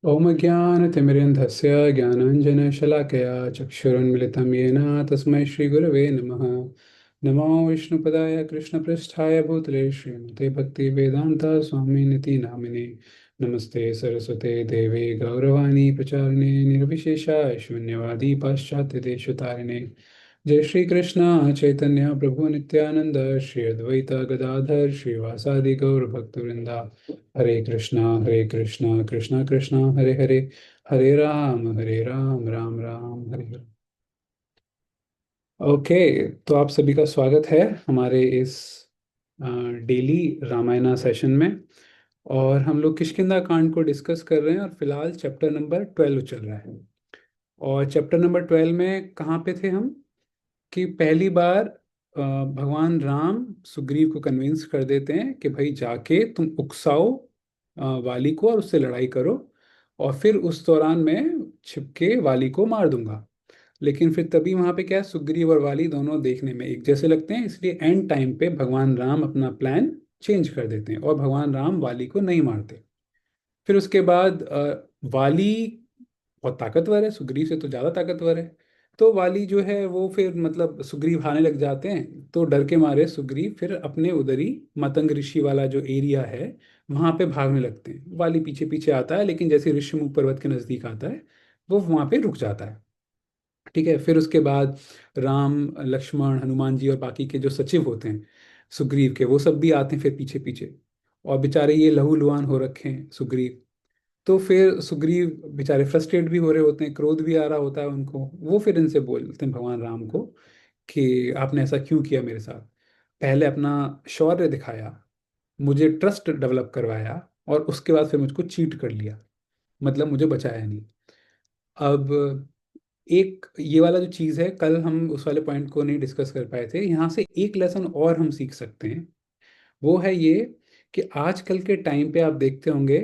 ओम ज्ञानतिमिरन्धस्य ज्ञानाञ्जनशलाकया चक्षुरुन्मिलितं येन तस्मै श्रीगुरवे नमः। नमो विष्णुपदाय कृष्णपृष्ठाय भूतले श्रीमते भक्तिवेदान्त स्वामिनिति नामिने। नमस्ते सरस्वते देवे गौरवाणी प्रचारिणे निर्विशेषाय शून्यवादी पाश्चात्यदेशतारिणे। जय श्री कृष्ण चैतन्य प्रभु नित्यानंद श्री अद्वैत गदाधर श्रीवासादि गौर भक्तवृंदा। हरे कृष्णा कृष्णा कृष्णा हरे हरे, हरे राम राम राम हरे हरे। ओके, तो आप सभी का स्वागत है हमारे इस डेली रामायणा सेशन में। और हम लोग किष्किंधा कांड को डिस्कस कर रहे हैं और फिलहाल चैप्टर नंबर 12 चल रहा है। और चैप्टर नंबर 12 में कहाँ पे थे हम? कि पहली बार भगवान राम सुग्रीव को कन्विंस कर देते हैं कि भाई जाके तुम उकसाओ वाली को और उससे लड़ाई करो, और फिर उस दौरान मैं छिपके वाली को मार दूंगा। लेकिन फिर तभी वहां पे क्या है, सुग्रीव और वाली दोनों देखने में एक जैसे लगते हैं, इसलिए एंड टाइम पे भगवान राम अपना प्लान चेंज कर देते हैं और भगवान राम वाली को नहीं मारते। फिर उसके बाद वाली बहुत ताकतवर है, सुग्रीव से तो ज्यादा ताकतवर है। तो वाली जो है वो फिर मतलब सुग्रीव हारने लग जाते हैं, तो डर के मारे सुग्रीव फिर अपने उधर ही मतंग ऋषि वाला जो एरिया है वहां पे भागने लगते हैं। वाली पीछे पीछे आता है, लेकिन जैसे ऋषिमुख पर्वत के नजदीक आता है वो वहां पे रुक जाता है। ठीक है, फिर उसके बाद राम लक्ष्मण हनुमान जी और बाकी के जो सचिव होते हैं सुग्रीव के, वो सब भी आते हैं फिर पीछे पीछे। और बेचारे ये लहूलुहान हो रखे हैं सुग्रीव। तो फिर सुग्रीव बेचारे फ्रस्ट्रेट भी हो रहे होते हैं, क्रोध भी आ रहा होता है उनको। वो फिर इनसे बोलते हैं भगवान राम को कि आपने ऐसा क्यों किया मेरे साथ? पहले अपना शौर्य दिखाया, मुझे ट्रस्ट डेवलप करवाया, और उसके बाद फिर मुझको चीट कर लिया, मतलब मुझे बचाया नहीं। अब एक ये वाला जो चीज़ है, कल हम उस वाले पॉइंट को नहीं डिस्कस कर पाए थे, यहाँ से एक लेसन और हम सीख सकते हैं। वो है ये कि आजकल के टाइम पे आप देखते होंगे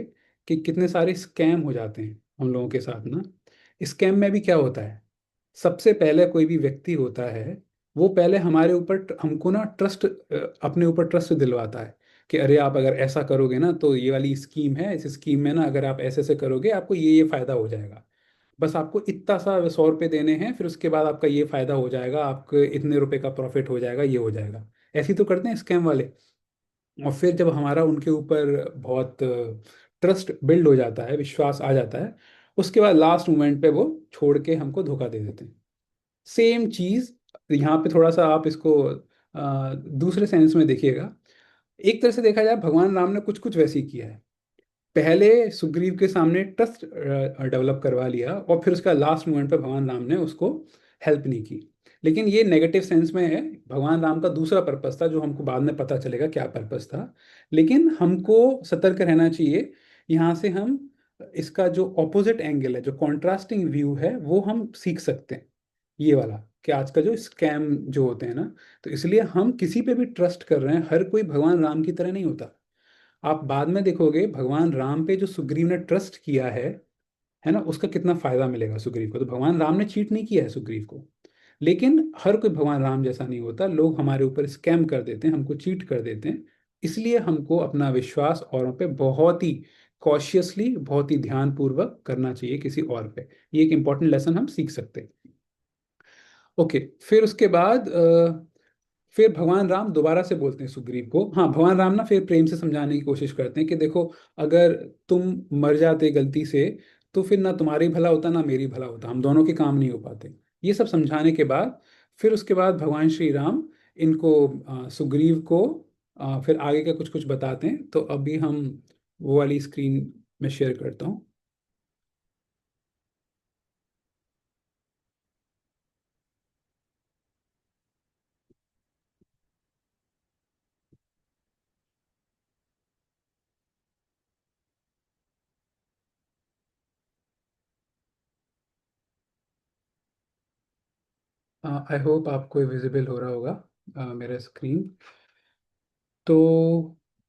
कि कितने सारे स्कैम हो जाते हैं हम लोगों के साथ ना। स्कैम में भी क्या होता है, सबसे पहले कोई भी व्यक्ति होता है, वो पहले हमारे ऊपर हमको ना ट्रस्ट, अपने ऊपर ट्रस्ट दिलवाता है कि अरे आप अगर ऐसा करोगे ना तो ये वाली स्कीम है, इस स्कीम में ना अगर आप ऐसे ऐसे करोगे आपको ये फायदा हो जाएगा। बस आपको इतना सा 100 रुपये देने हैं, फिर उसके बाद आपका ये फायदा हो जाएगा, आपको इतने रुपए का प्रॉफिट हो जाएगा, ये हो जाएगा। ऐसे ही तो करते हैं स्कैम वाले। और फिर जब हमारा उनके ऊपर बहुत ट्रस्ट बिल्ड हो जाता है, विश्वास आ जाता है, उसके बाद लास्ट मोमेंट पे वो छोड़ के हमको धोखा दे देते हैं। सेम चीज यहाँ पे थोड़ा सा आप इसको दूसरे सेंस में देखिएगा। एक तरह से देखा जाए, भगवान राम ने कुछ कुछ वैसे ही किया है। पहले सुग्रीव के सामने ट्रस्ट डेवलप करवा लिया, और फिर उसका लास्ट मोमेंट पे भगवान राम ने उसको हेल्प नहीं की। लेकिन ये नेगेटिव सेंस में है, भगवान राम का दूसरा पर्पस था जो हमको बाद में पता चलेगा क्या पर्पस था। लेकिन हमको सतर्क रहना चाहिए। यहाँ से हम इसका जो ऑपोजिट एंगल है, जो कॉन्ट्रास्टिंग व्यू है, वो हम सीख सकते हैं। ये वाला कि आज का जो स्कैम जो होते हैं ना, तो इसलिए हम किसी पे भी ट्रस्ट कर रहे हैं, हर कोई भगवान राम की तरह नहीं होता। आप बाद में देखोगे भगवान राम पे जो सुग्रीव ने ट्रस्ट किया है ना, उसका कितना फायदा मिलेगा सुग्रीव को। तो भगवान राम ने चीट नहीं किया है सुग्रीव को। लेकिन हर कोई भगवान राम जैसा नहीं होता, लोग हमारे ऊपर स्कैम कर देते हैं, हमको चीट कर देते हैं। इसलिए हमको अपना विश्वास औरों पे बहुत ही कॉशियसली, बहुत ही ध्यानपूर्वक करना चाहिए किसी और पे। ये एक इंपॉर्टेंट लेसन हम सीख सकते हैं। ओके, फिर उसके बाद फिर भगवान राम दोबारा से बोलते हैं सुग्रीव को। हाँ, भगवान राम ना फिर प्रेम से समझाने की कोशिश करते हैं कि देखो, अगर तुम मर जाते गलती से, तो फिर ना तुम्हारी भला होता ना मेरी भला होता, हम दोनों के काम नहीं हो पाते। ये सब समझाने के बाद फिर उसके बाद भगवान श्री राम इनको सुग्रीव को फिर आगे का कुछ कुछ बताते हैं। तो अभी हम वो वाली स्क्रीन में शेयर करता हूँ। आई होप आपको विजिबल हो रहा होगा मेरा स्क्रीन। तो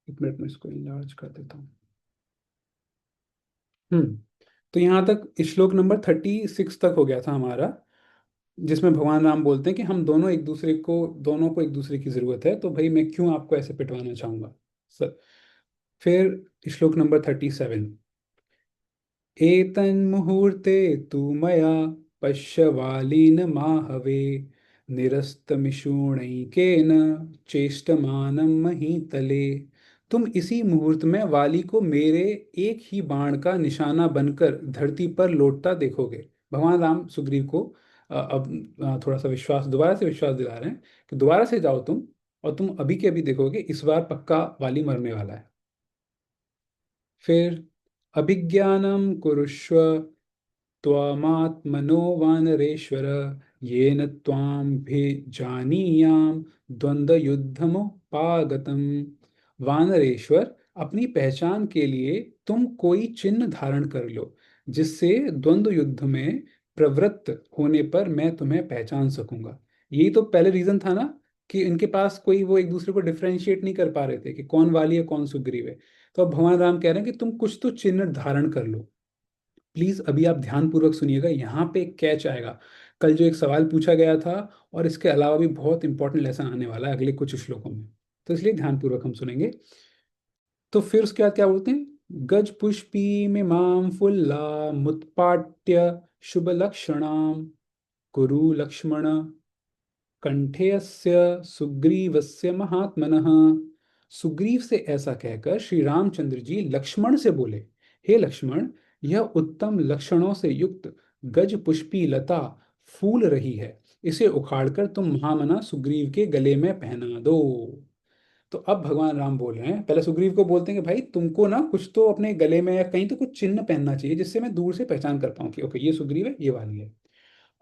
एक मिनट में इसको इन्लार्ज कर देता हूँ। हम्म। तो यहाँ तक श्लोक नंबर 36 तक हो गया था हमारा, जिसमें भगवान राम बोलते हैं कि हम दोनों को एक दूसरे की जरूरत है, तो भाई मैं क्यों आपको ऐसे पिटवाना चाहूंगा सर। फिर श्लोक नंबर 37। एतन्मुहूर्ते तु मया पश्यवालीन माहवे निरस्तमिषूणैकेन चेष्टमानं महीतले। तुम इसी मुहूर्त में वाली को मेरे एक ही बाण का निशाना बनकर धरती पर लौटता देखोगे। भगवान राम सुग्रीव को अब थोड़ा सा विश्वास, दोबारा से विश्वास दिला रहे हैं कि दोबारा से जाओ तुम, और तुम अभी के अभी देखोगे इस बार पक्का वाली मरने वाला है। फिर अभिज्ञानम कुरुष्व त्वमात्मनो वानरेश्वर येन त्वां भिजानीयाम द्वंद्वयुद्धमुपागतम। वानरेश्वर, अपनी पहचान के लिए तुम कोई चिन्ह धारण कर लो, जिससे द्वंद्व युद्ध में प्रवृत्त होने पर मैं तुम्हें पहचान सकूंगा। यही तो पहले रीजन था ना, कि इनके पास कोई, वो एक दूसरे को डिफरेंशिएट नहीं कर पा रहे थे कि कौन वाली है कौन सुग्रीव है। तो अब भगवान राम कह रहे हैं कि तुम कुछ तो चिन्ह धारण कर लो। प्लीज अभी आप ध्यान पूर्वक सुनिएगा, यहाँ पे एक कैच आएगा। कल जो एक सवाल पूछा गया था, और इसके अलावा भी बहुत इंपॉर्टेंट लेसन आने वाला है अगले कुछ श्लोकों में, तो इसलिए ध्यान पूर्वक हम सुनेंगे। तो फिर उसके बाद क्या बोलते हैं, गज पुष्पी में माम फुल्ला मुत्पाट्य शुभ लक्षणाम कुरु लक्ष्मण कंठेयस्य सुग्रीवस्य महात्मनः। सुग्रीव से ऐसा कहकर श्री रामचंद्र जी लक्ष्मण से बोले, हे लक्ष्मण, यह उत्तम लक्षणों से युक्त गज पुष्पी लता फूल रही है, इसे उखाड़कर तुम महामना सुग्रीव के गले में पहना दो। तो अब भगवान राम बोल रहे हैं, पहले सुग्रीव को बोलते हैं कि भाई तुमको ना कुछ तो अपने गले में या कहीं तो कुछ चिन्ह पहनना चाहिए, जिससे मैं दूर से पहचान कर पाऊं कि ओके ये सुग्रीव है, ये वाली है।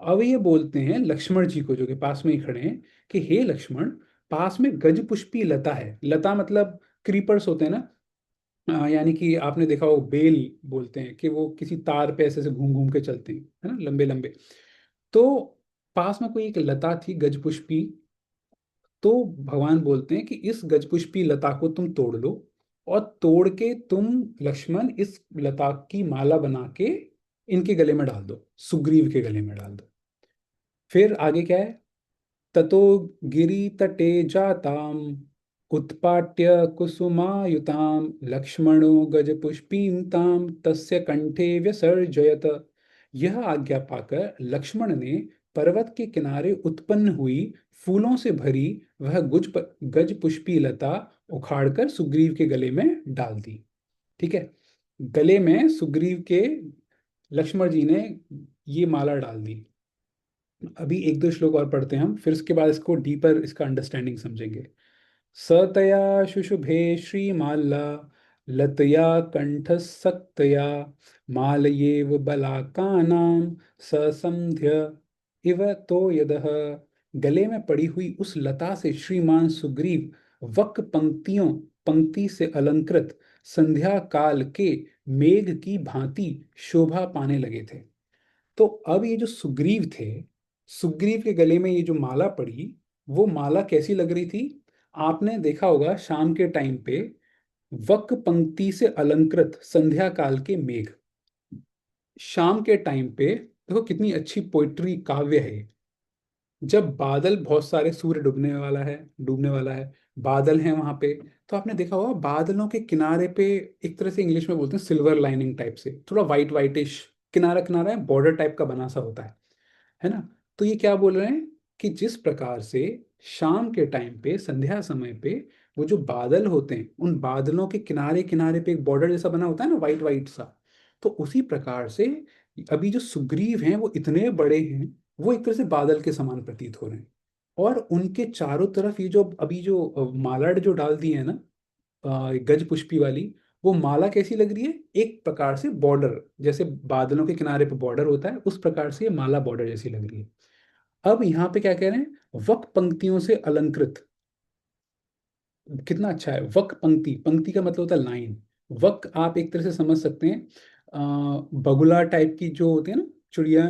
अब ये बोलते हैं लक्ष्मण जी को, जो कि पास में ही खड़े हैं, कि हे लक्ष्मण, पास में गज पुष्पी लता है। लता मतलब क्रीपर्स होते हैं ना, यानी कि आपने देखा हो बेल बोलते हैं, कि वो किसी तार पे ऐसे ऐसे घूम घूम के चलते हैं, है ना, लंबे लंबे। तो पास में कोई एक लता थी गज पुष्पी। तो भगवान बोलते हैं कि इस गजपुष्पी लता को तुम तोड़ लो, और तोड़ के तुम लक्ष्मण इस लता की माला बना के इनके गले में डाल दो, सुग्रीव के गले में डाल दो। फिर आगे क्या है, ततो गिरी तटे जाताम उत्पाट्य कुसुमायुताम लक्ष्मणो गजपुष्पीं ताम तस्य कंठे व्यसर्जयत। यह आज्ञा पाकर लक्ष्मण ने पर्वत के किनारे उत्पन्न हुई फूलों से भरी वह गज पुष्पी लता उखाड़कर सुग्रीव के गले में डाल दी। ठीक है, गले में सुग्रीव के लक्ष्मण जी ने ये माला डाल दी। अभी एक दो श्लोक और पढ़ते हैं हम, फिर उसके बाद इसको डीपर, इसका अंडरस्टैंडिंग समझेंगे। सतया शुशुभे श्रीमाला लतया कंठसक्तया मालयेव बलाकानां ससंध्य इव तो यदः। गले में पड़ी हुई उस लता से श्रीमान सुग्रीव वक पंक्तियों पंक्ति से अलंकृत संध्या काल के मेघ की भांति शोभा पाने लगे थे। तो अब ये जो सुग्रीव थे, सुग्रीव के गले में ये जो माला पड़ी, वो माला कैसी लग रही थी। आपने देखा होगा शाम के टाइम पे वक पंक्ति से अलंकृत संध्या काल के मेघ, शाम के टाइम पे देखो कितनी अच्छी पोइट्री काव्य है। जब बादल बहुत सारे, सूर्य डूबने वाला है, बादल हैं वहां पे, तो आपने देखा होगा बादलों के किनारे पे एक तरह से इंग्लिश में बोलते हैं सिल्वर लाइनिंग टाइप से, थोड़ा वाइट वाइटिश किनारा किनारा है, बॉर्डर टाइप का बना सा होता है ना। तो ये क्या बोल रहे हैं कि जिस प्रकार से शाम के टाइम पे, संध्या समय पे, वो जो बादल होते हैं उन बादलों के किनारे किनारे पे एक बॉर्डर जैसा बना होता है ना, वाइट वाइट सा, तो उसी प्रकार से अभी जो सुग्रीव हैं वो इतने बड़े हैं, वो एक तरह से बादल के समान प्रतीत हो रहे हैं। और उनके चारों तरफ ये जो अभी जो मालाड जो डाल दी है ना, गज पुष्पी वाली, वो माला कैसी लग रही है, एक प्रकार से बॉर्डर जैसे बादलों के किनारे पे बॉर्डर होता है, उस प्रकार से ये माला बॉर्डर जैसी लग रही है। अब यहाँ पे क्या कह रहे हैं, वक पंक्तियों से अलंकृत। कितना अच्छा है, वक पंक्ति, पंक्ति का मतलब होता है लाइन। वक आप एक तरह से समझ सकते हैं बगुला टाइप की जो होती है ना चिड़िया,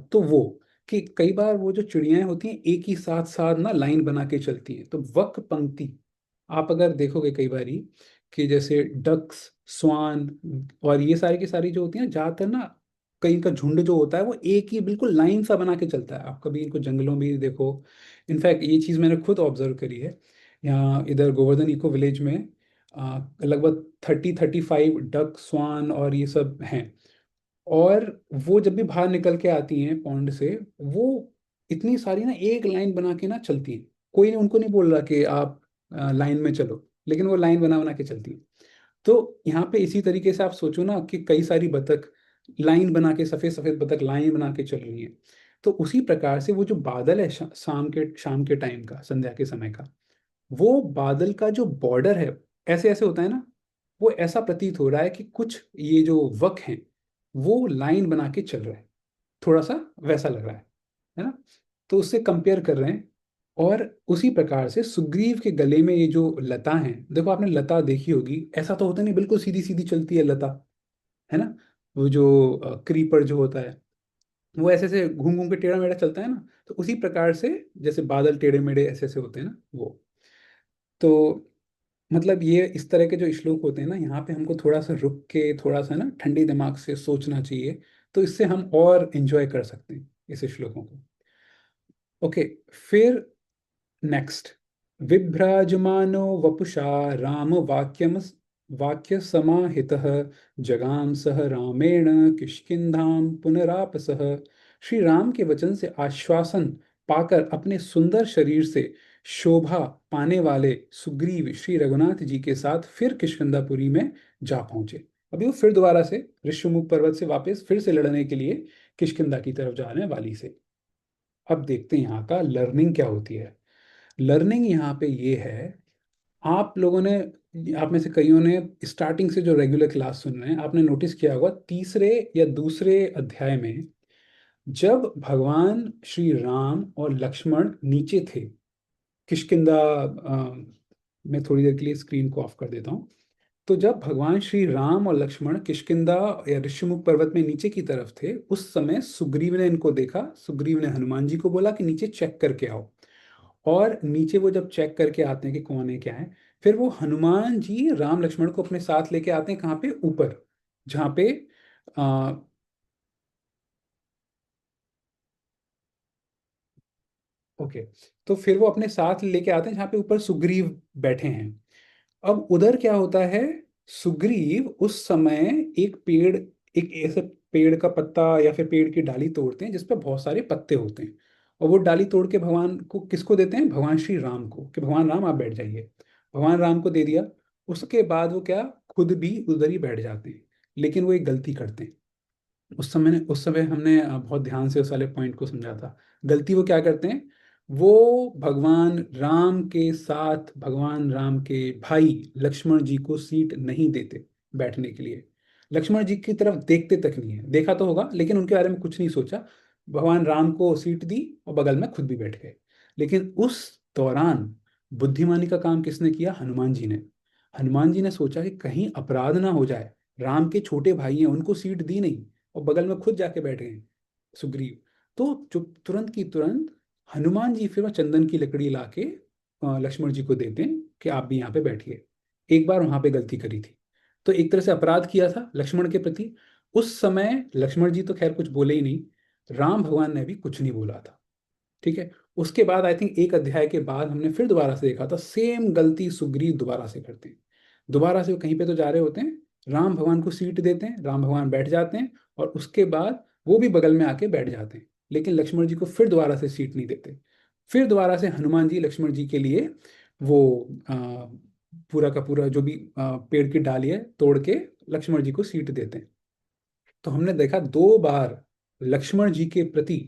तो वो, कि कई बार वो जो चिड़ियाएं होती हैं एक ही साथ साथ ना लाइन बना के चलती हैं, तो वक पंक्ति। आप अगर देखोगे कई बारी कि जैसे डक्स, स्वान और ये सारी की सारी जो होती हैं ज्यादातर ना, कहीं का झुंड जो होता है वो एक ही बिल्कुल लाइन सा बना के चलता है। आप कभी इनको जंगलों में भी देखो, इनफैक्ट ये चीज़ मैंने खुद ऑब्जर्व करी है। यहाँ इधर गोवर्धन इको विलेज में लगभग 30-35 डक, स्वान और ये सब हैं। और वो जब भी बाहर निकल के आती हैं पॉन्ड से, वो इतनी सारी ना एक लाइन बना के ना चलती हैं। कोई उनको नहीं बोल रहा कि आप लाइन में चलो, लेकिन वो लाइन बना बना के चलती हैं। तो यहाँ पे इसी तरीके से आप सोचो ना कि कई सारी बतख लाइन बना के, सफेद सफेद बतख लाइन बना के चल रही हैं। तो उसी प्रकार से वो जो बादल है शाम के टाइम का, संध्या के समय का, वो बादल का जो बॉर्डर है, ऐसे ऐसे होता है ना, वो ऐसा प्रतीत हो रहा है कि कुछ ये जो वक हैं वो लाइन बना के चल रहे हैं। थोड़ा सा वैसा लग रहा है ना। तो उससे कंपेयर कर रहे हैं। और उसी प्रकार से सुग्रीव के गले में ये जो लता है, देखो आपने लता देखी होगी, ऐसा तो होता नहीं बिल्कुल सीधी सीधी चलती है लता, है ना। वो जो क्रीपर जो होता है, वो ऐसे ऐसे घूम घूम के टेढ़ा मेढ़ा चलता है ना। तो उसी प्रकार से जैसे बादल टेढ़े मेढ़े ऐसे ऐसे होते हैं ना वो। तो मतलब ये इस तरह के जो श्लोक होते हैं ना, यहाँ पे हमको थोड़ा सा रुक के, थोड़ा सा ना ठंडे दिमाग से सोचना चाहिए। तो इससे हम और एंजॉय कर सकते हैं इस श्लोकों को। ओके, फिर नेक्स्ट। विभ्राजमानो वपुषा राम वाक्यम वाक्य समाहितः जगाम सह रामेण किष्किंधाम पुनरापसः। श्री राम के वचन से आश्वासन पाकर अपने सुंदर शरीर से शोभा पाने वाले सुग्रीव श्री रघुनाथ जी के साथ फिर किष्किंधापुरी में जा पहुंचे। अभी वो फिर दोबारा से ऋष्यमुख पर्वत से वापस फिर से लड़ने के लिए किष्किंधा की तरफ जा रहे हैं, वाली से। अब देखते हैं यहाँ का लर्निंग क्या होती है। लर्निंग यहाँ पे ये है, आप लोगों ने, आप में से कईयों ने स्टार्टिंग से जो रेगुलर क्लास सुन रहे हैं, आपने नोटिस किया होगा तीसरे या दूसरे अध्याय में जब भगवान श्री राम और लक्ष्मण नीचे थे किष्किंधा, मैं थोड़ी देर के लिए स्क्रीन को ऑफ कर देता हूँ। तो जब भगवान श्री राम और लक्ष्मण किष्किंधा या ऋष्यमुख पर्वत में नीचे की तरफ थे, उस समय सुग्रीव ने इनको देखा। सुग्रीव ने हनुमान जी को बोला कि नीचे चेक करके आओ। और नीचे वो जब चेक करके आते हैं कि कौन है क्या है, फिर वो हनुमान जी राम लक्ष्मण को अपने साथ लेके आते हैं, कहाँ पे, ऊपर, जहाँ पे आ, ओके। तो फिर वो अपने साथ लेके आते हैं जहाँ पे ऊपर सुग्रीव बैठे हैं। अब उधर क्या होता है, सुग्रीव उस समय एक पेड़, एक ऐसे पेड़ का पत्ता या फिर पेड़ की डाली तोड़ते हैं जिसपे बहुत सारे पत्ते होते हैं। और वो डाली तोड़ के भगवान को, किसको देते हैं, भगवान श्री राम को, कि भगवान राम आप बैठ जाइए। भगवान राम को दे दिया। उसके बाद वो क्या, खुद भी उधर ही बैठ जाते हैं। लेकिन वो एक गलती करते हैं। उस समय हमने बहुत ध्यान से उस वाले पॉइंट को समझा था। गलती वो क्या करते हैं, वो भगवान राम के साथ भगवान राम के भाई लक्ष्मण जी को सीट नहीं देते बैठने के लिए। लक्ष्मण जी की तरफ देखते तक नहीं है, देखा तो होगा लेकिन उनके बारे में कुछ नहीं सोचा। भगवान राम को सीट दी और बगल में खुद भी बैठ गए। लेकिन उस दौरान बुद्धिमानी का काम किसने किया, हनुमान जी ने। हनुमान जी ने सोचा कि कहीं अपराध ना हो जाए, राम के छोटे भाई हैं, उनको सीट दी नहीं और बगल में खुद जाके बैठ गए सुग्रीव। तो जो तुरंत की तुरंत हनुमान जी फिर वो चंदन की लकड़ी लाके लक्ष्मण जी को देते हैं कि आप भी यहाँ पे बैठिए। एक बार वहां पे गलती करी थी, तो एक तरह से अपराध किया था लक्ष्मण के प्रति। उस समय लक्ष्मण जी तो खैर कुछ बोले ही नहीं, राम भगवान ने भी कुछ नहीं बोला था। ठीक है। उसके बाद आई थिंक एक अध्याय के बाद हमने फिर दोबारा से देखा था, सेम गलती सुग्रीव दोबारा से करते हैं। दोबारा से वो कहीं पे तो जा रहे होते हैं, राम भगवान को सीट देते हैं, राम भगवान बैठ जाते हैं, और उसके बाद वो भी बगल में आके बैठ जाते हैं। लेकिन लक्ष्मण जी को फिर दोबारा से सीट नहीं देते। फिर दोबारा से हनुमान जी लक्ष्मण जी के लिए वो पूरा का पूरा जो भी पेड़ की डाली है तोड़ के लक्ष्मण जी को सीट देते हैं। तो हमने देखा 2 बार लक्ष्मण जी के प्रति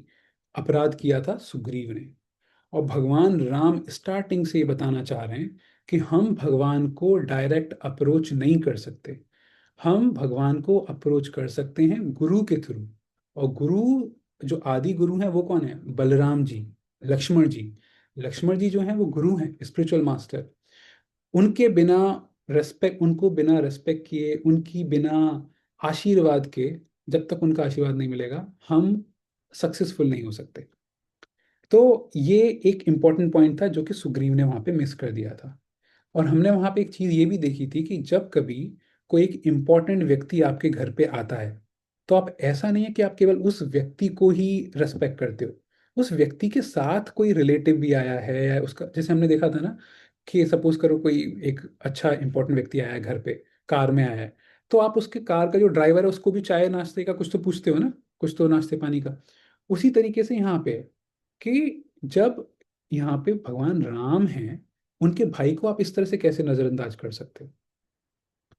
अपराध किया था सुग्रीव ने। और भगवान राम स्टार्टिंग से ये बताना चाह रहे हैं कि हम भगवान को डायरेक्ट अप्रोच नहीं कर सकते। हम भगवान को अप्रोच कर सकते हैं गुरु के थ्रू। और गुरु, जो आदि गुरु हैं वो कौन है, बलराम जी, लक्ष्मण जी। लक्ष्मण जी जो हैं वो गुरु हैं, स्पिरिचुअल मास्टर। उनके बिना उनको बिना रेस्पेक्ट किए, उनकी बिना आशीर्वाद के, जब तक उनका आशीर्वाद नहीं मिलेगा, हम सक्सेसफुल नहीं हो सकते। तो ये एक इम्पॉर्टेंट पॉइंट था जो कि सुग्रीव ने वहां पे मिस कर दिया था। और हमने वहां पे एक चीज ये भी देखी थी कि जब कभी कोई एक इम्पॉर्टेंट व्यक्ति आपके घर पे आता है, तो आप, ऐसा नहीं है कि आप केवल उस व्यक्ति को ही रेस्पेक्ट करते हो, उस व्यक्ति के साथ कोई रिलेटिव भी आया है, या उसका, जैसे हमने देखा था ना कि सपोज करो कोई एक अच्छा इंपॉर्टेंट व्यक्ति आया है घर पे, कार में आया है, तो आप उसके कार का जो ड्राइवर है उसको भी चाय नाश्ते का कुछ तो पूछते हो ना, कुछ तो नाश्ते पानी का। उसी तरीके से यहाँ पे है कि जब यहाँ पे भगवान राम हैं, उनके भाई को आप इस तरह से कैसे नजरअंदाज कर सकते हो?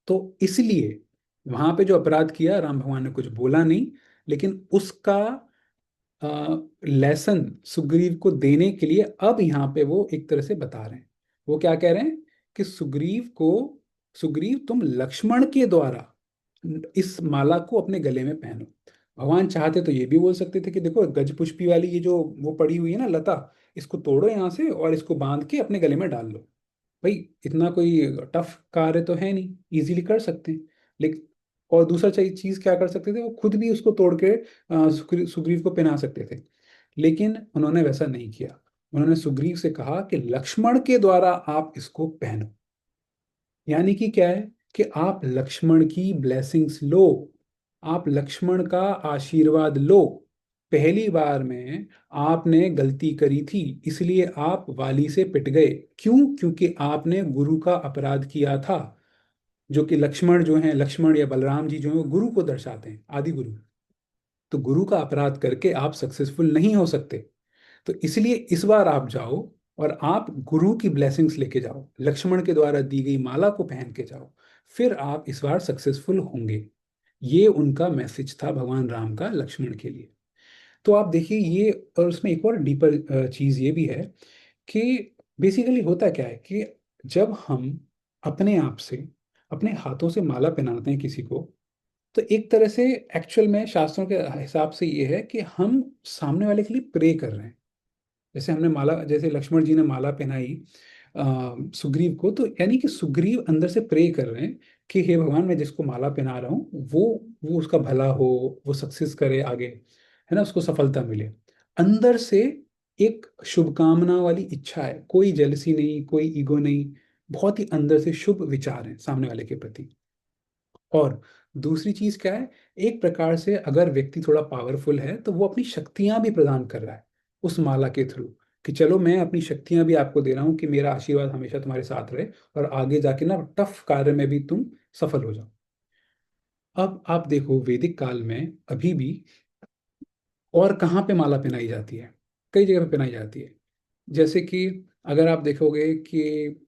तो इसलिए वहां पे जो अपराध किया, राम भगवान ने कुछ बोला नहीं, लेकिन उसका लेसन सुग्रीव को देने के लिए अब यहाँ पे वो एक तरह से बता रहे हैं। वो क्या कह रहे हैं कि सुग्रीव तुम लक्ष्मण के द्वारा इस माला को अपने गले में पहनो। भगवान चाहते तो ये भी बोल सकते थे कि देखो गजपुष्पी वाली ये जो वो पड़ी हुई है ना लता, इसको तोड़ो यहाँ से और इसको बांध के अपने गले में डाल लो। भाई इतना कोई टफ कार्य तो है नहीं, इजीली कर सकते हैं। लेकिन और दूसरा चीज क्या कर सकते थे, वो खुद भी उसको तोड़ के सुग्रीव को पहना सकते थे। लेकिन उन्होंने वैसा नहीं किया। उन्होंने सुग्रीव से कहा कि लक्ष्मण के द्वारा आप इसको पहनो। यानी कि क्या है कि आप लक्ष्मण की ब्लेसिंग्स लो, आप लक्ष्मण का आशीर्वाद लो। पहली बार में आपने गलती करी थी, इसलिए आप वाली से पिट गए। क्यों? क्योंकि आपने गुरु का अपराध किया था। जो कि लक्ष्मण जो हैं, लक्ष्मण या बलराम जी जो हैं, वो गुरु को दर्शाते हैं, आदि गुरु। तो गुरु का अपराध करके आप सक्सेसफुल नहीं हो सकते। तो इसलिए इस बार आप जाओ और आप गुरु की ब्लेसिंग्स लेके जाओ, लक्ष्मण के द्वारा दी गई माला को पहन के जाओ, फिर आप इस बार सक्सेसफुल होंगे। ये उनका मैसेज था भगवान राम का लक्ष्मण के लिए। तो आप देखिए ये, और उसमें एक और डीपर चीज ये भी है कि बेसिकली होता क्या है कि जब हम अपने आप से, अपने हाथों से माला पहनाते हैं किसी को, तो एक तरह से एक्चुअल में शास्त्रों के हिसाब से ये है कि हम सामने वाले के लिए प्रे कर रहे हैं। जैसे हमने माला, जैसे लक्ष्मण जी ने माला पहनाई सुग्रीव को, तो यानी कि सुग्रीव अंदर से प्रे कर रहे हैं कि हे भगवान, मैं जिसको माला पहना रहा हूँ वो उसका भला हो, वो सक्सेस करे आगे, है ना, उसको सफलता मिले। अंदर से एक शुभकामना वाली इच्छा है, कोई जेलसी नहीं, कोई ईगो नहीं, बहुत ही अंदर से शुभ विचार हैं सामने वाले के प्रति। और दूसरी चीज क्या है, एक प्रकार से अगर व्यक्ति थोड़ा पावरफुल है तो वो अपनी शक्तियां भी प्रदान कर रहा है उस माला के थ्रू, कि चलो मैं अपनी शक्तियां भी आपको दे रहा हूँ कि मेरा आशीर्वाद हमेशा तुम्हारे साथ रहे, और आगे जाके ना टफ कार्य में भी तुम सफल हो जाओ। अब आप देखो वैदिक काल में अभी भी और कहाँ पे माला पहनाई जाती है, कई जगह पे पहनाई जाती है। जैसे कि अगर आप देखोगे कि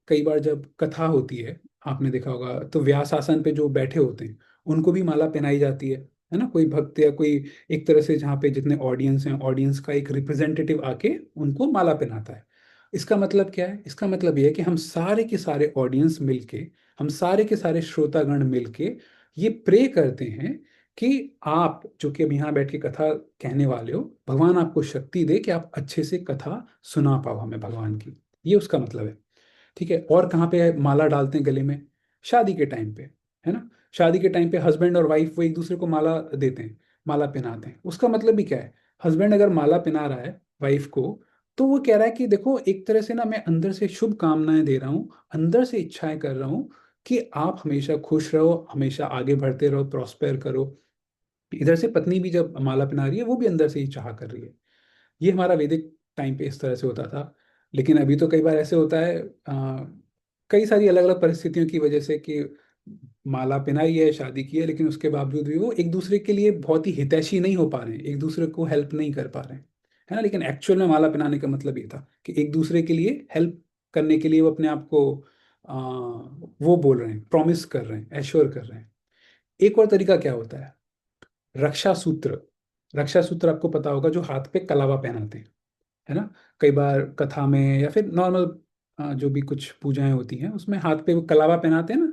कई बार जब कथा होती है, आपने देखा होगा, तो व्यास आसन पे जो बैठे होते हैं उनको भी माला पहनाई जाती है ना, कोई भक्त या कोई, एक तरह से जहाँ पे जितने ऑडियंस हैं, ऑडियंस का एक रिप्रेजेंटेटिव आके उनको माला पहनाता है। इसका मतलब क्या है? इसका मतलब ये है कि हम सारे के सारे ऑडियंस मिलके, हम सारे के सारे श्रोतागण मिलके ये प्रे करते हैं कि आप जो कि अब यहाँ बैठ के कथा कहने वाले हो, भगवान आपको शक्ति दे कि आप अच्छे से कथा सुना पाओ हमें भगवान की। ये उसका मतलब है। ठीक है। और कहाँ पे माला डालते हैं गले में? शादी के टाइम पे, है ना। शादी के टाइम पे हस्बैंड और वाइफ वो एक दूसरे को माला देते हैं, माला पहनाते हैं। उसका मतलब भी क्या है? हस्बैंड अगर माला पहना रहा है वाइफ को, तो वो कह रहा है कि देखो एक तरह से ना मैं अंदर से शुभ कामनाएं दे रहा हूँ, अंदर से इच्छाएं कर रहा हूँ कि आप हमेशा खुश रहो, हमेशा आगे बढ़ते रहो, प्रॉस्पेर करो। इधर से पत्नी भी जब माला पहना रही है, वो भी अंदर से ही चाह कर रही है। ये हमारा वैदिक टाइम पे इस तरह से होता था। लेकिन अभी तो कई बार ऐसे होता है, कई सारी अलग अलग परिस्थितियों की वजह से, कि माला पहनाई है, शादी की है, लेकिन उसके बावजूद भी वो एक दूसरे के लिए बहुत ही हितैषी नहीं हो पा रहे हैं, एक दूसरे को हेल्प नहीं कर पा रहे हैं, है ना। लेकिन एक्चुअल में माला पहनाने का मतलब ये था कि एक दूसरे के लिए हेल्प करने के लिए वो अपने आप को वो बोल रहे हैं, प्रॉमिस कर रहे हैं, एश्योर कर रहे हैं। एक और तरीका क्या होता है, रक्षा सूत्र। रक्षा सूत्र आपको पता होगा, जो हाथ पे कलावा पहनाते हैं, है ना। कई बार कथा में या फिर नॉर्मल जो भी कुछ पूजाएं होती हैं उसमें हाथ पे वो कलावा पहनाते हैं ना।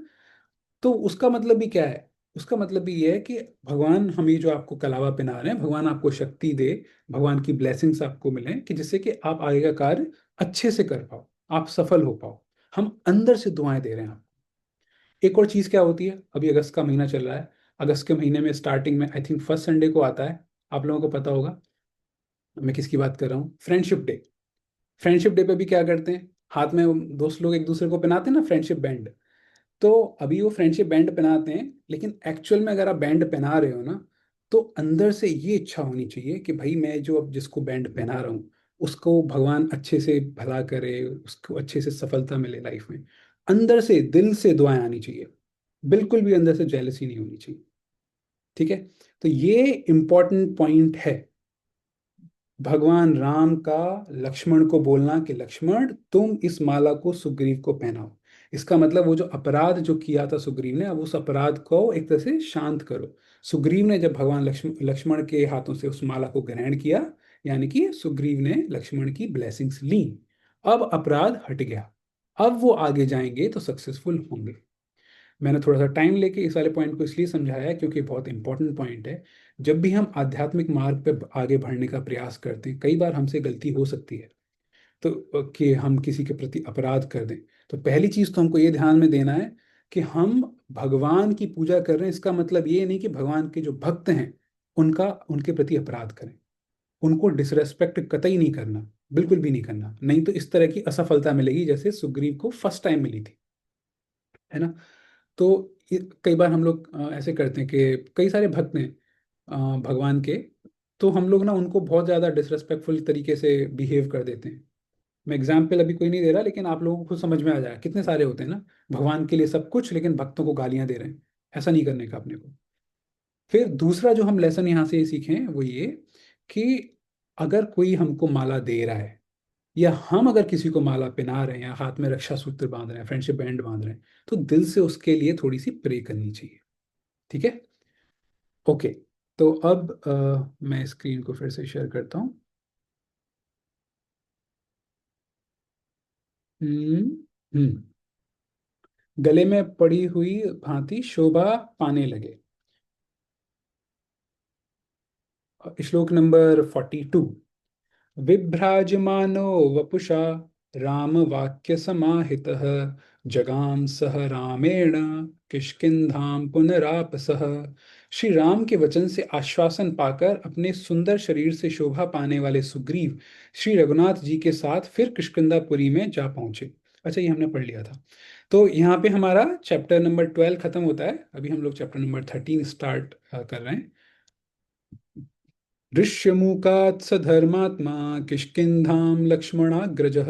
तो उसका मतलब भी क्या है? उसका मतलब भी ये है कि भगवान हम ये जो आपको कलावा पहना रहे हैं, भगवान आपको शक्ति दे, भगवान की ब्लेसिंग्स आपको मिले, कि जिससे कि आप आगे का कार्य अच्छे से कर पाओ, आप सफल हो पाओ। हम अंदर से दुआएं दे रहे हैं आप। एक और चीज क्या होती है, अभी अगस्त का महीना चल रहा है, अगस्त के महीने में स्टार्टिंग में आई थिंक फर्स्ट संडे को आता है, आप लोगों को पता होगा मैं किसकी बात कर रहा हूँ, फ्रेंडशिप डे। फ्रेंडशिप डे पे भी क्या करते हैं, हाथ में दोस्त लोग एक दूसरे को पहनाते हैं ना फ्रेंडशिप बैंड। तो अभी वो फ्रेंडशिप बैंड पहनाते हैं, लेकिन एक्चुअल में अगर आप बैंड पहना रहे हो ना, तो अंदर से ये इच्छा होनी चाहिए कि भाई मैं जो अब जिसको बैंड पहना रहा हूँ, उसको भगवान अच्छे से भला करे, उसको अच्छे से सफलता मिले लाइफ में, अंदर से दिल से दुआएं आनी चाहिए, बिल्कुल भी अंदर से जेलसी नहीं होनी चाहिए। ठीक है। तो ये इंपॉर्टेंट पॉइंट है, भगवान राम का लक्ष्मण को बोलना कि लक्ष्मण तुम इस माला को सुग्रीव को पहनाओ। इसका मतलब वो जो अपराध जो किया था सुग्रीव ने, अब उस अपराध को एक तरह से शांत करो। सुग्रीव ने जब भगवान लक्ष्मण के हाथों से उस माला को ग्रहण किया, यानी कि सुग्रीव ने लक्ष्मण की ब्लेसिंग्स ली, अब अपराध हट गया, अब वो आगे जाएंगे तो सक्सेसफुल होंगे। मैंने थोड़ा सा टाइम लेके इस वाले पॉइंट को इसलिए समझाया है क्योंकि बहुत इंपॉर्टेंट पॉइंट है। जब भी हम आध्यात्मिक मार्ग पे आगे बढ़ने का प्रयास करते हैं, कई बार हमसे गलती हो सकती है, तो कि हम किसी के प्रति अपराध कर दें। तो पहली चीज तो हमको ये ध्यान में देना है कि हम भगवान की पूजा कर रहे हैं, इसका मतलब ये नहीं कि भगवान के जो भक्त हैं उनका उनके प्रति अपराध करें, उनको डिसरेस्पेक्ट कतई नहीं करना, बिल्कुल भी नहीं करना, नहीं तो इस तरह की असफलता मिलेगी जैसे सुग्रीव को फर्स्ट टाइम मिली थी, है ना। तो कई बार हम लोग ऐसे करते हैं कि कई सारे भक्त हैं भगवान के, तो हम लोग ना उनको बहुत ज़्यादा डिसरेस्पेक्टफुल तरीके से बिहेव कर देते हैं। मैं एग्जाम्पल अभी कोई नहीं दे रहा, लेकिन आप लोगों को खुद समझ में आ जाएगा, कितने सारे होते हैं ना भगवान के लिए सब कुछ लेकिन भक्तों को गालियां दे रहे हैं। ऐसा नहीं करने का अपने को। फिर दूसरा जो हम लेसन यहाँ से सीखें वो ये कि अगर कोई हमको माला दे रहा है, या हम अगर किसी को माला पहना रहे हैं या हाथ में रक्षा सूत्र बांध रहे हैं, फ्रेंडशिप बैंड बांध रहे हैं, तो दिल से उसके लिए थोड़ी सी प्रे करनी चाहिए। ठीक है। ओके। तो अब मैं स्क्रीन को फिर से शेयर करता हूँ। हम्म। हम्म। गले में पड़ी हुई भांति शोभा पाने लगे। श्लोक नंबर 42। विभ्राजमानो वपुषा रामवाक्यसमाहितः जगाम सह रामेण किष्किंधाम पुनरापसः। श्री राम के वचन से आश्वासन पाकर अपने सुंदर शरीर से शोभा पाने वाले सुग्रीव श्री रघुनाथ जी के साथ फिर किष्किंधापुरी में जा पहुंचे। अच्छा, ये हमने पढ़ लिया था। तो यहाँ पे हमारा चैप्टर नंबर 12 खत्म होता है, अभी हम लोग चैप्टर नंबर 13 स्टार्ट कर रहे हैं। दृश्यमूकात् स धर्मात्मा किष्किन्धां लक्ष्मणाग्रजः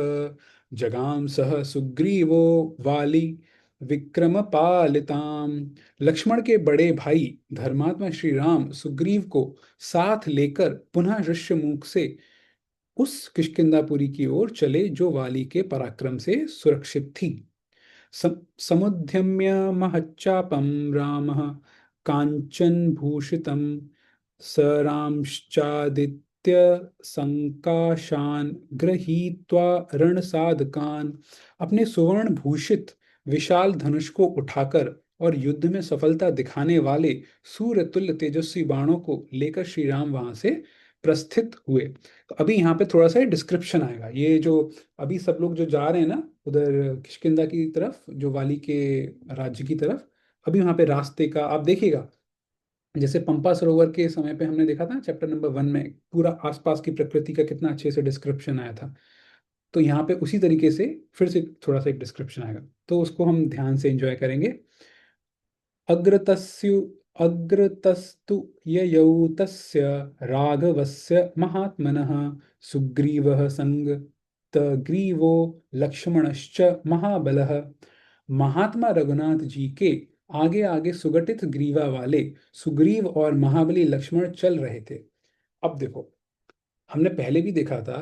जगाम सह सुग्रीवो वाली विक्रमपालिताम। लक्ष्मण के बड़े भाई धर्मात्मा श्री राम सुग्रीव को साथ लेकर पुनः ऋष्यमूक से उस किष्किंधापुरी की ओर चले जो वाली के पराक्रम से सुरक्षित थी। समुद्यम्य महच्चापं रामः काञ्चनभूषितं स रांश्चादित्य संकाशान गृहीत्वा रणसाधकान। अपने सुवर्ण भूषित विशाल धनुष को उठाकर और युद्ध में सफलता दिखाने वाले सूर्य तुल्य तेजस्वी बाणों को लेकर श्री राम वहां से प्रस्थित हुए। तो अभी यहाँ पे थोड़ा सा डिस्क्रिप्शन आएगा, ये जो अभी सब लोग जो जा रहे हैं ना उधर किष्किंधा की तरफ, जो वाली के राज्य की तरफ, अभी वहाँ पे रास्ते का आप देखिएगा, जैसे पंपा सरोवर के समय पे हमने देखा था चैप्टर नंबर 1 में पूरा आसपास की प्रकृति का कितना अच्छे से डिस्क्रिप्शन आया था। तो यहाँ पे उसी तरीके से फिर से थोड़ा सा एक डिस्क्रिप्शन आएगा, तो उसको हम ध्यान से एंजॉय करेंगे। अग्रतस्यु अग्रतस्तु ययौ तस्य राघवस्य महात्मनः सुग्रीवः संगतग्रीवो लक्ष्मणश्च महाबलः। महात्मा रघुनाथ जी के आगे आगे सुगठित ग्रीवा वाले सुग्रीव और महाबली लक्ष्मण चल रहे थे। अब देखो, हमने पहले भी देखा था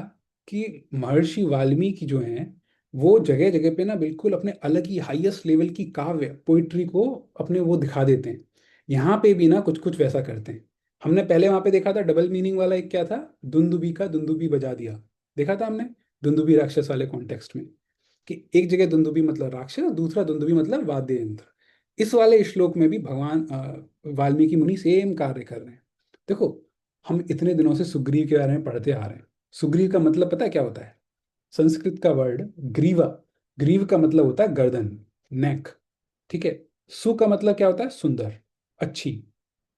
कि महर्षि वाल्मीकि जो हैं वो जगह जगह पे ना बिल्कुल अपने अलग ही हाईएस्ट लेवल की काव्य पोइट्री को अपने वो दिखा देते हैं। यहाँ पे भी ना कुछ कुछ वैसा करते हैं। हमने पहले वहां पे देखा था डबल मीनिंग वाला, एक क्या था, दुंदुबी का दुंदुबी बजा दिया, देखा था हमने, दुंदुबी राक्षस वाले कॉन्टेक्स्ट में, कि एक जगह दुंदुबी मतलब राक्षस और दूसरा दुंदुबी मतलब वाद्य यंत्र। इस वाले श्लोक में भी भगवान वाल्मीकि मुनि सेम कार्य कर रहे हैं। देखो, हम इतने दिनों से सुग्रीव के बारे में पढ़ते आ रहे हैं। सुग्रीव का मतलब पता है क्या होता है? संस्कृत का वर्ड ग्रीवा, ग्रीव का मतलब होता है गर्दन, नेक। ठीक है। सु का मतलब क्या होता है? सुंदर, अच्छी।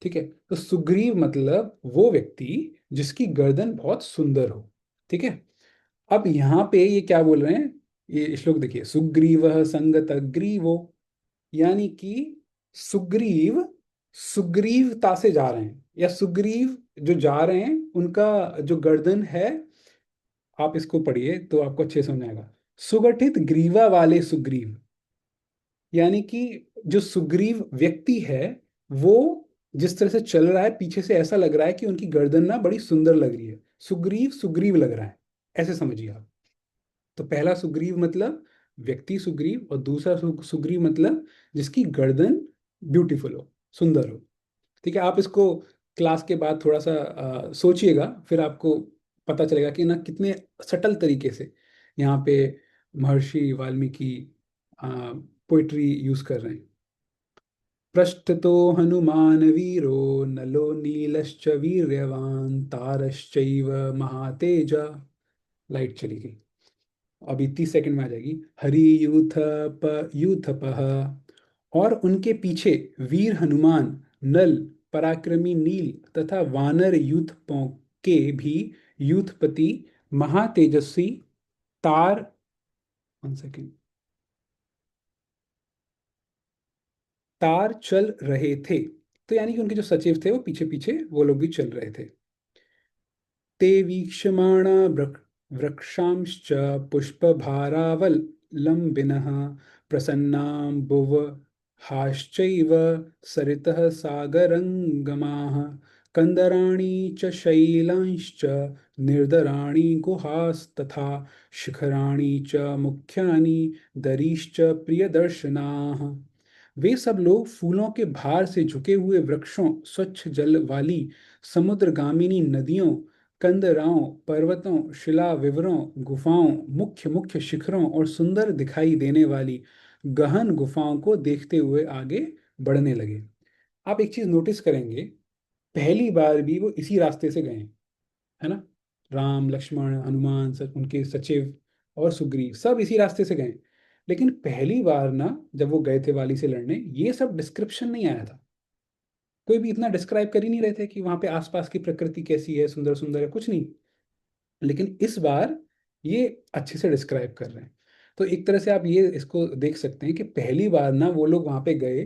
ठीक है। तो सुग्रीव मतलब वो व्यक्ति जिसकी गर्दन बहुत सुंदर हो। ठीक है। अब यहाँ पे ये क्या बोल रहे हैं, ये श्लोक देखिए, सुग्रीव संगत ग्रीवो, यानी कि सुग्रीव सुग्रीवता से जा रहे हैं, या सुग्रीव जो जा रहे हैं उनका जो गर्दन है आप इसको पढ़िए तो आपको अच्छे से समझ आएगा। सुगठित ग्रीवा वाले सुग्रीव, यानी कि जो सुग्रीव व्यक्ति है वो जिस तरह से चल रहा है पीछे से ऐसा लग रहा है कि उनकी गर्दन ना बड़ी सुंदर लग रही है। सुग्रीव सुग्रीव लग रहा है, ऐसे समझिए आप। तो पहला सुग्रीव मतलब व्यक्ति सुग्रीव, और दूसरा सुग्रीव मतलब जिसकी गर्दन ब्यूटीफुल हो, सुंदर हो। ठीक है, आप इसको क्लास के बाद थोड़ा सा सोचिएगा, फिर आपको पता चलेगा कि ना कितने सटल तरीके से यहाँ पे महर्षि वाल्मीकि पोइट्री यूज कर रहे हैं। पृष्ठतो हनुमान वीरो नलो नीलश्च वीर्यवान तारश्चैव महातेजा। लाइट चली गई, अभी 30 सेकंड में आ जाएगी। हरि यूथपः, और उनके पीछे वीर हनुमान, नल पराक्रमी नील तथा वानर यूथपों के भी यूथपति महातेजस्वी तार, 1 सेकंड, तार चल रहे थे। तो यानी कि उनके जो सचिव थे वो पीछे पीछे वो लोग भी चल रहे थे। ते वीक्षमाणा वृक्षांश्च पुष्पभारावलम्बिनः प्रसन्नाम्बुवहाश्चैव सरितः सागरङ्गमाः कन्दराणि च शैलांश्च निर्दराणि गुहास्तथा शिखराणि च मुख्यानि दरीश्च प्रियदर्शनाः। वे सब लोग फूलों के भार से झुके हुए वृक्षों, स्वच्छ जल वाली समुद्रगामिनी नदियों, कंदराओं, पर्वतों, शिला विवरों, गुफाओं, मुख्य मुख्य शिखरों और सुंदर दिखाई देने वाली गहन गुफाओं को देखते हुए आगे बढ़ने लगे। आप एक चीज नोटिस करेंगे, पहली बार भी वो इसी रास्ते से गए हैं, है ना। राम लक्ष्मण हनुमान सब उनके सचिव और सुग्रीव सब इसी रास्ते से गए। लेकिन पहली बार ना जब वो गए थे वाली से लड़ने, ये सब डिस्क्रिप्शन नहीं आया था। कोई भी इतना डिस्क्राइब कर ही नहीं रहे थे कि वहां पे आसपास की प्रकृति कैसी है, सुंदर सुंदर है, कुछ नहीं। लेकिन इस बार ये अच्छे से डिस्क्राइब कर रहे हैं। तो एक तरह से आप ये इसको देख सकते हैं कि पहली बार ना वो लोग वहां पे गए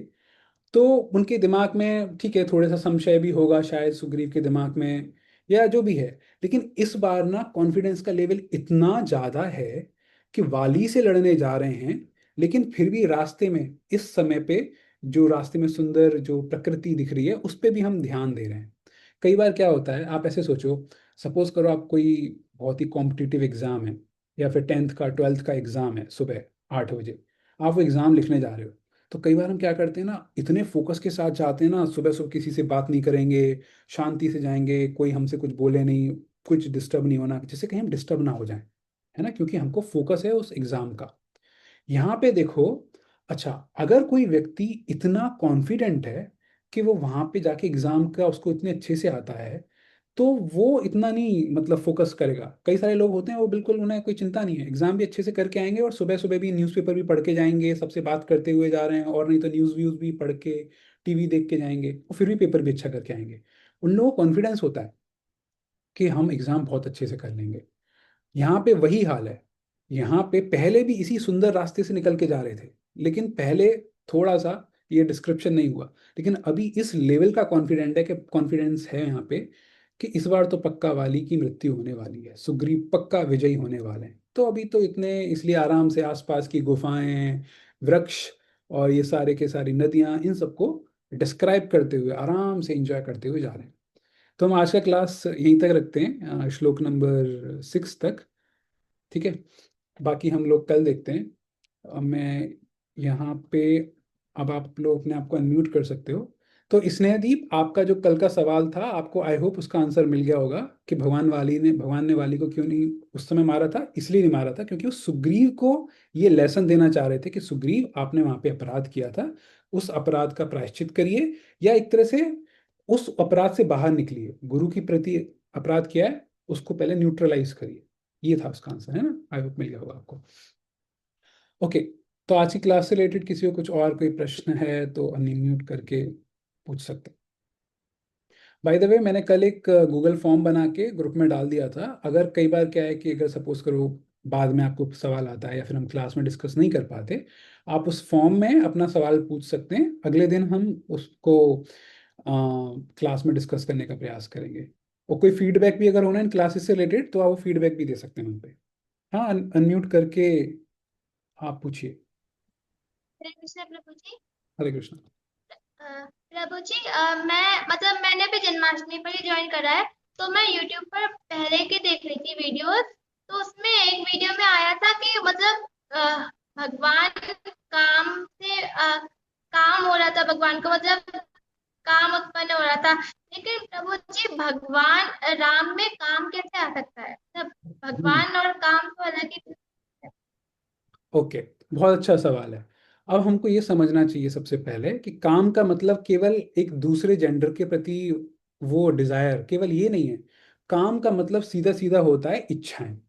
तो उनके दिमाग में ठीक है थोड़ा सा संशय भी होगा शायद सुग्रीव के दिमाग में, या जो भी है। लेकिन इस बार ना कॉन्फिडेंस का लेवल इतना ज्यादा है कि वाली से लड़ने जा रहे हैं, लेकिन फिर भी रास्ते में इस समय पे जो रास्ते में सुंदर जो प्रकृति दिख रही है उस पे भी हम ध्यान दे रहे हैं। कई बार क्या होता है, आप ऐसे सोचो, सपोज करो आप कोई बहुत ही कॉम्पिटिटिव एग्जाम है, या फिर 10th का 12th का एग्जाम है सुबह 8 बजे, आप वो एग्जाम लिखने जा रहे हो। तो कई बार हम क्या करते हैं ना, इतने फोकस के साथ जाते हैं ना, सुबह सुबह किसी से बात नहीं करेंगे, शांति से जाएंगे, कोई हमसे कुछ बोले नहीं, कुछ डिस्टर्ब नहीं होना, जिससे कहीं हम डिस्टर्ब ना हो जाएं, है ना, क्योंकि हमको फोकस है उस एग्जाम का। यहाँ पे देखो, अच्छा, अगर कोई व्यक्ति इतना कॉन्फिडेंट है कि वो वहां पे जाके एग्जाम का उसको इतने अच्छे से आता है, तो वो इतना नहीं मतलब फोकस करेगा। कई सारे लोग होते हैं वो बिल्कुल उन्हें कोई चिंता नहीं है, एग्जाम भी अच्छे से करके आएंगे और सुबह सुबह भी न्यूज़पेपर भी पढ़ के जाएंगे, सबसे बात करते हुए जा रहे हैं, और नहीं तो न्यूज़ व्यूज़ भी पढ़ के टीवी देख के जाएंगे, और फिर भी पेपर भी अच्छा करके आएंगे। उन लोगों को कॉन्फिडेंस होता है कि हम एग्जाम बहुत अच्छे से कर लेंगे। यहाँ पे वही हाल है। यहाँ पे पहले भी इसी सुंदर रास्ते से निकल के जा रहे थे, लेकिन पहले थोड़ा सा ये डिस्क्रिप्शन नहीं हुआ, लेकिन अभी इस लेवल का कॉन्फिडेंस है यहाँ पे कि इस बार तो पक्का वाली की मृत्यु होने वाली है, सुग्रीव पक्का विजयी होने वाले हैं। तो अभी तो इतने इसलिए आराम से आसपास की गुफाएं, वृक्ष और ये सारे के सारी नदियां, इन सबको डिस्क्राइब करते हुए आराम से एंजॉय करते हुए जा रहे हैं। तो हम आज का क्लास यहीं तक रखते हैं, श्लोक नंबर 6 तक। ठीक है, बाकी हम लोग कल देखते हैं। मैं यहाँ पे, अब आप लोग अपने आप को अनम्यूट कर सकते हो। तो स्नेहदीप, आपका जो कल का सवाल था, आपको आई होप उसका आंसर मिल गया होगा कि भगवान ने वाली को क्यों नहीं उस समय मारा था। इसलिए नहीं मारा था क्योंकि वो सुग्रीव को ये लेसन देना चाह रहे थे कि सुग्रीव आपने वहां पे अपराध किया था, उस अपराध का प्रायश्चित करिए, या एक तरह से उस अपराध से बाहर निकलिए, गुरु की प्रति अपराध किया है उसको पहले न्यूट्रलाइज करिए। ये था उसका आंसर, है ना। आई होप मिल गया होगा आपको। ओके, तो आज की क्लास से रिलेटेड किसी को कुछ और कोई प्रश्न है तो अनम्यूट करके पूछ सकते हैं। बाय द वे, मैंने कल एक गूगल फॉर्म बना के ग्रुप में डाल दिया था। अगर कई बार क्या है कि अगर सपोज करो बाद में आपको सवाल आता है या फिर हम क्लास में डिस्कस नहीं कर पाते, आप उस फॉर्म में अपना सवाल पूछ सकते हैं, अगले दिन हम उसको क्लास में डिस्कस करने का प्रयास करेंगे। और कोई फीडबैक भी अगर होना है इन क्लासेस से रिलेटेड, तो आप वो फीडबैक भी दे सकते हैं उन पे। हाँ, अनम्यूट करके आप पूछिए। हरे कृष्ण प्रभु जी। हरे कृष्ण। अ, प्रभु जी, मैंने भी जन्माष्टमी पर ही ज्वाइन करा है। तो मैं यूट्यूब पर पहले के देख रही थी वीडियोस। तो उसमें एक वीडियो में आया था कि भगवान काम से काम हो रहा था, भगवान को काम उत्पन्न हो रहा था। लेकिन प्रभु जी, भगवान राम में काम कैसे आ सकता है? हम्म। भगवान और काम तो अलग ही है। ओके, बहुत अच्छा सवाल है। अब हमको ये समझना चाहिए सबसे पहले कि काम का मतलब केवल एक दूसरे जेंडर के प्रति वो डिजायर, केवल ये नहीं है। काम का मतलब सीधा सीधा होता है इच्छाएं।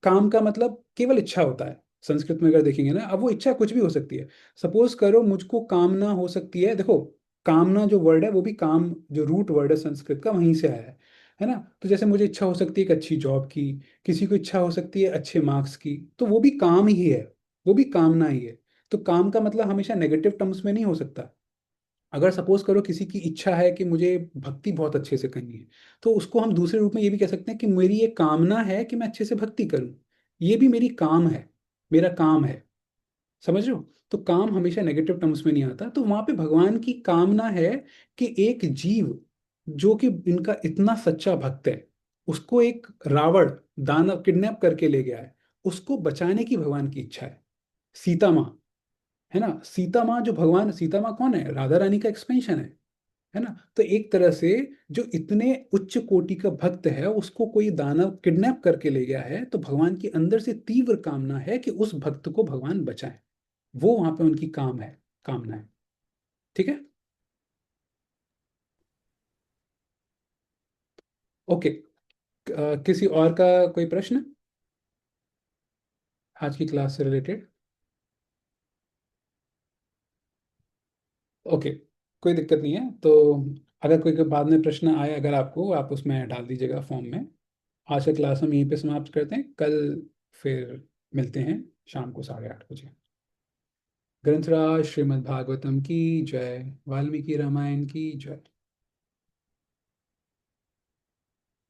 काम का मतलब केवल इच्छा होता है। संस्कृत में अगर देखेंगे ना, अब वो इच्छा कुछ भी हो सकती है। सपोज करो मुझको कामना हो सकती है, देखो, कामना जो वर्ड है वो भी काम, जो रूट वर्ड है संस्कृत का, वहीं से आया है ना। तो जैसे मुझे इच्छा हो सकती है एक अच्छी जॉब की, किसी को इच्छा हो सकती है अच्छे मार्क्स की, तो वो भी काम ही है, वो भी कामना ही है। तो काम का मतलब हमेशा नेगेटिव टर्म्स में नहीं हो सकता। अगर सपोज करो किसी की इच्छा है कि मुझे भक्ति बहुत अच्छे से करनी है, तो उसको हम दूसरे रूप में ये भी कह सकते हैं कि मेरी ये कामना है कि मैं अच्छे से भक्ति करूं। ये भी मेरी काम है, मेरा काम है। समझ रहे हो? तो काम हमेशा नेगेटिव टर्म्स में नहीं आता। तो वहां पे भगवान की कामना है कि एक जीव जो कि इनका इतना सच्चा भक्त है, उसको एक रावण दानव किडनैप करके ले गया है, उसको बचाने की भगवान की इच्छा है। सीता माँ, है ना, सीता माँ, जो भगवान, सीता माँ कौन है? राधा रानी का एक्सपेंशन है ना। तो एक तरह से जो इतने उच्च कोटि का भक्त है, उसको कोई दानव किडनैप करके ले गया है, तो भगवान के अंदर से तीव्र कामना है कि उस भक्त को भगवान बचाए। वो वहां पे उनकी काम है, कामना है। ठीक है। ओके। किसी और का कोई प्रश्न आज की क्लास से रिलेटेड? ओके, कोई दिक्कत नहीं है। तो अगर कोई बाद में प्रश्न आए, अगर आपको, आप उसमें डाल दीजिएगा फॉर्म में। आज का क्लास हम यहीं पे समाप्त करते हैं। कल फिर मिलते हैं शाम को 8:30 बजे। ग्रंथराज श्रीमद् भागवतम की जय। वाल्मीकि रामायण की जय।